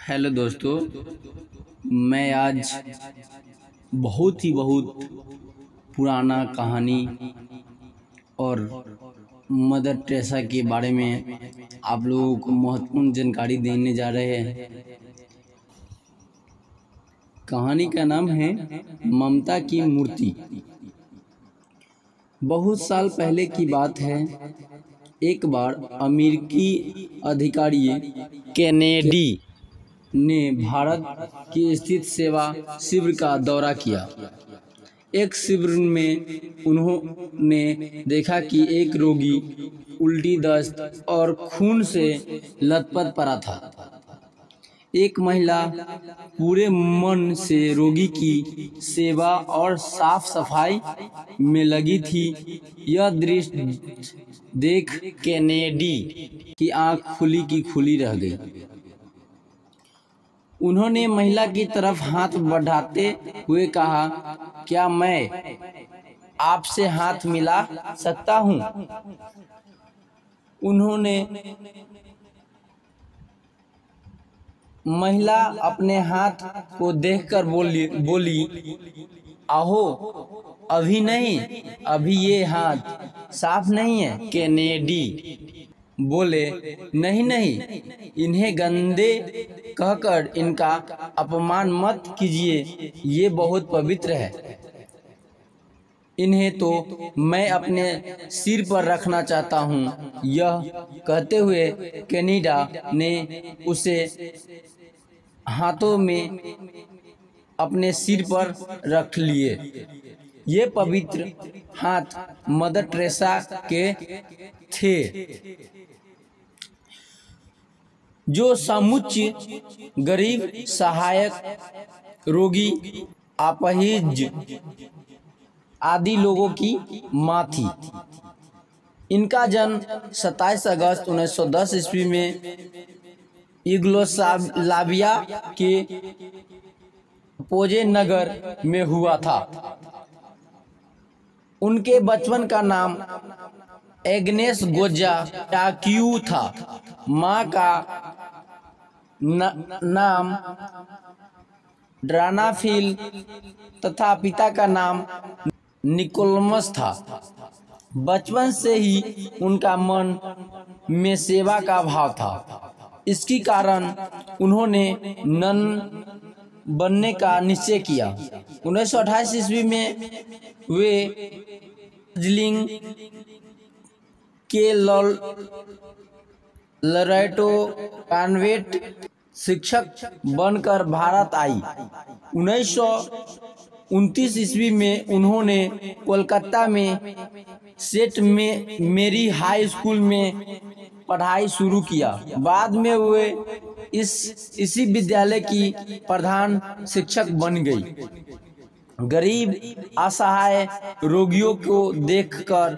Hello दोस्तों, मैं आज बहुत पुराना कहानी और मदर टेरेसा के बारे में आप लोगों को महत्वपूर्ण जानकारी देने जा रहे हैं। कहानी का नाम है ममता की मूर्ति। बहुत साल पहले की बात है। एक बार अमेरिकी अधिकारी केनेडी ने भारत की स्थित सेवा शिविर का दौरा किया। एक शिविर में उन्होंने देखा कि एक रोगी उल्टी, दस्त और खून से लथपथ पड़ा था। एक महिला पूरे मन से रोगी की सेवा और साफ सफाई में लगी थी। यह दृश्य देख केनेडी की आंख खुली की खुली रह गई। उन्होंने महिला की तरफ हाथ बढ़ाते हुए कहा, क्या मैं आपसे हाथ मिला सकता हूँ? उन्होंने महिला अपने हाथ को देखकर बोली, आहो, अभी नहीं, अभी ये हाथ साफ नहीं है। केनेडी बोले, नहीं, इन्हें गंदे कहकर इनका अपमान मत कीजिए, ये बहुत पवित्र है। इन्हें तो मैं अपने सिर पर रखना चाहता हूँ। यह कहते हुए केनेडी ने उसे हाथों में अपने सिर पर रख लिए। ये पवित्र हाथ मदर टेरेसा के थे, जो समुच्चय गरीब, सहायक, रोगी, अपाहिज आदि लोगों की माँ थी। इनका जन्म 27 अगस्त 1910 ईस्वी में यूगोस्लाविया के पोजे नगर में हुआ था। उनके बचपन का नाम एग्नेस गोजा टाक्यू था। माँ का नाम ड्रानाफिल तथा पिता का नाम निकोलमस था। बचपन से ही उनका मन में सेवा का भाव था। इसके कारण उन्होंने नन बनने का निश्चय किया। 1928 ईस्वी में वे दार्जिलिंग के लरेटो कॉन्वेंट शिक्षक बनकर भारत आई। 1929 ईस्वी में उन्होंने कोलकाता में सेंट मेरी हाई स्कूल में पढ़ाई शुरू किया। बाद में वे इसी विद्यालय की प्रधान शिक्षक बन गई। गरीब, असहाय रोगियों को देखकर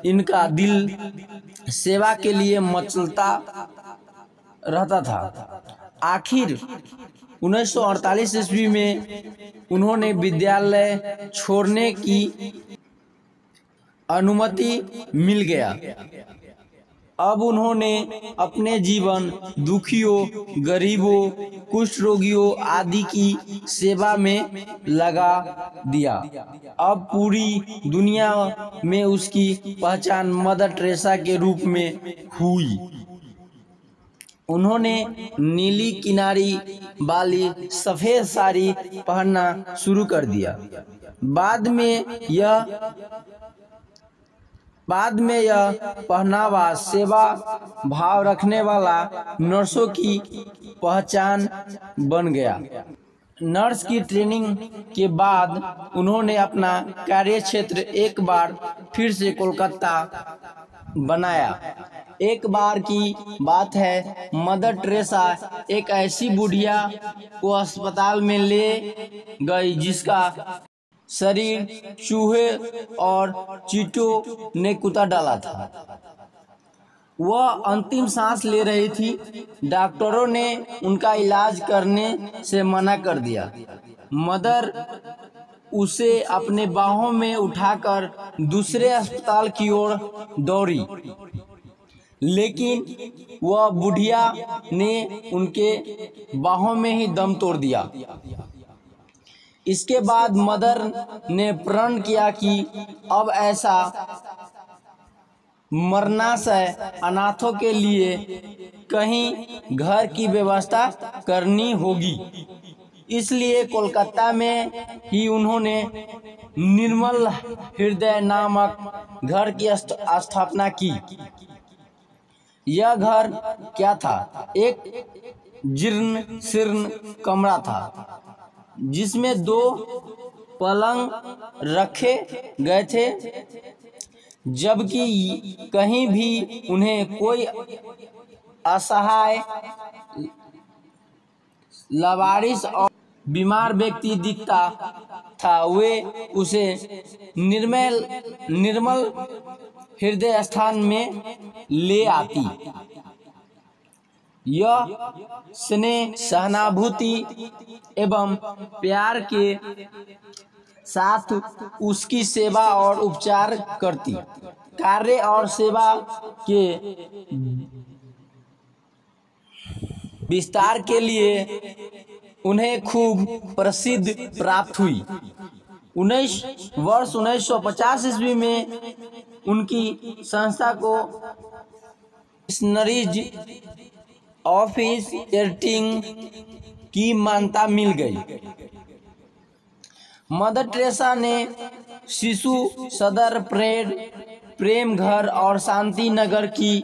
इनका दिल सेवा के लिए मचलता रहता था। आखिर 1948 ईस्वी में उन्होंने विद्यालय छोड़ने की अनुमति मिल गया। अब उन्होंने अपने जीवन दुखियों, गरीबों, कुष्ठ रोगियों आदि की सेवा में लगा दिया। अब पूरी दुनिया में उसकी पहचान मदर टेरेसा के रूप में हुई। उन्होंने नीली किनारी वाली सफेद साड़ी पहनना शुरू कर दिया। बाद में यह पहनावा सेवा भाव रखने वाला नर्सों की पहचान बन गया। नर्स की ट्रेनिंग के बाद उन्होंने अपना कार्य क्षेत्र एक बार फिर से कोलकाता बनाया। एक बार की बात है, मदर टेरेसा एक ऐसी बुढ़िया को अस्पताल में ले गई जिसका शरीर चूहे और चींटों ने कुतर डाला था। वह अंतिम सांस ले रही थी। डॉक्टरों ने उनका इलाज करने से मना कर दिया। मदर उसे अपने बाहों में उठाकर दूसरे अस्पताल की ओर दौड़ी। लेकिन वह बुढ़िया ने उनके बाहों में ही दम तोड़ दिया। इसके बाद मदर ने प्रण किया कि अब ऐसा मरनाशय अनाथों के लिए कहीं घर की व्यवस्था करनी होगी। इसलिए कोलकाता में ही उन्होंने निर्मल हृदय नामक घर की स्थापना की। यह घर क्या था? एक जीर्ण शीर्ण कमरा था जिसमें 2 पलंग रखे गए थे, जबकि कहीं भी उन्हें कोई असहाय, लावारिस और बीमार व्यक्ति दिखता था, वे उसे निर्मल हृदय स्थान में ले आती। यह स्नेह, सहानुभूति एवं प्यार के साथ उसकी सेवा और उपचार करती। कार्य और सेवा के विस्तार के लिए उन्हें खूब प्रसिद्ध प्राप्त हुई। 1950 ईस्वी में उनकी संस्था को मिशनरीज ऑफ चैरिटी की मान्यता मिल गई। मदर टेरेसा ने शिशु सदन, प्रेम घर और शांति नगर की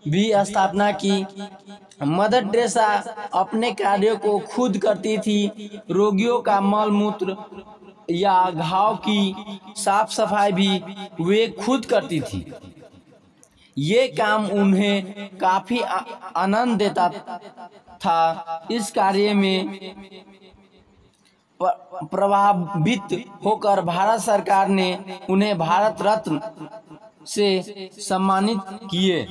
भी स्थापना की। मदर टेरेसा अपने कार्यों को खुद करती थी। रोगियों का मल मूत्र या घाव की साफ सफाई भी वे खुद करती थी। ये काम उन्हें काफी आनंद देता था। इस कार्य में प्रभावित होकर भारत सरकार ने उन्हें भारत रत्न से सम्मानित किए।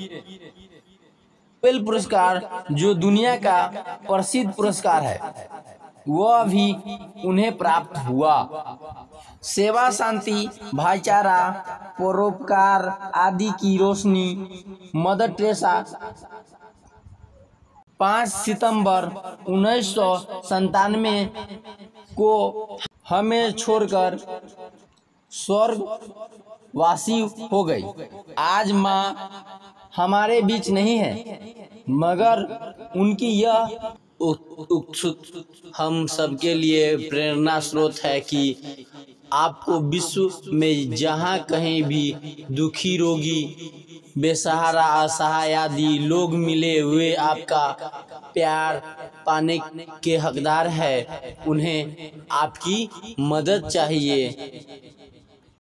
नोबेल पुरस्कार, जो दुनिया का प्रसिद्ध पुरस्कार है, वह भी उन्हें प्राप्त हुआ। सेवा, शांति, भाईचारा, परोपकार आदि की रोशनी मदर टेरेसा 5 सितंबर 1997 को हमें छोड़कर स्वर्गवासी हो गई। आज माँ हमारे बीच नहीं है, मगर उनकी यह उत्सुक हम सबके लिए प्रेरणा स्रोत है कि आपको विश्व में जहाँ कहीं भी दुखी, रोगी, बेसहारा, असहाय आदि लोग मिले, वे आपका प्यार पाने के हकदार है। उन्हें आपकी मदद चाहिए।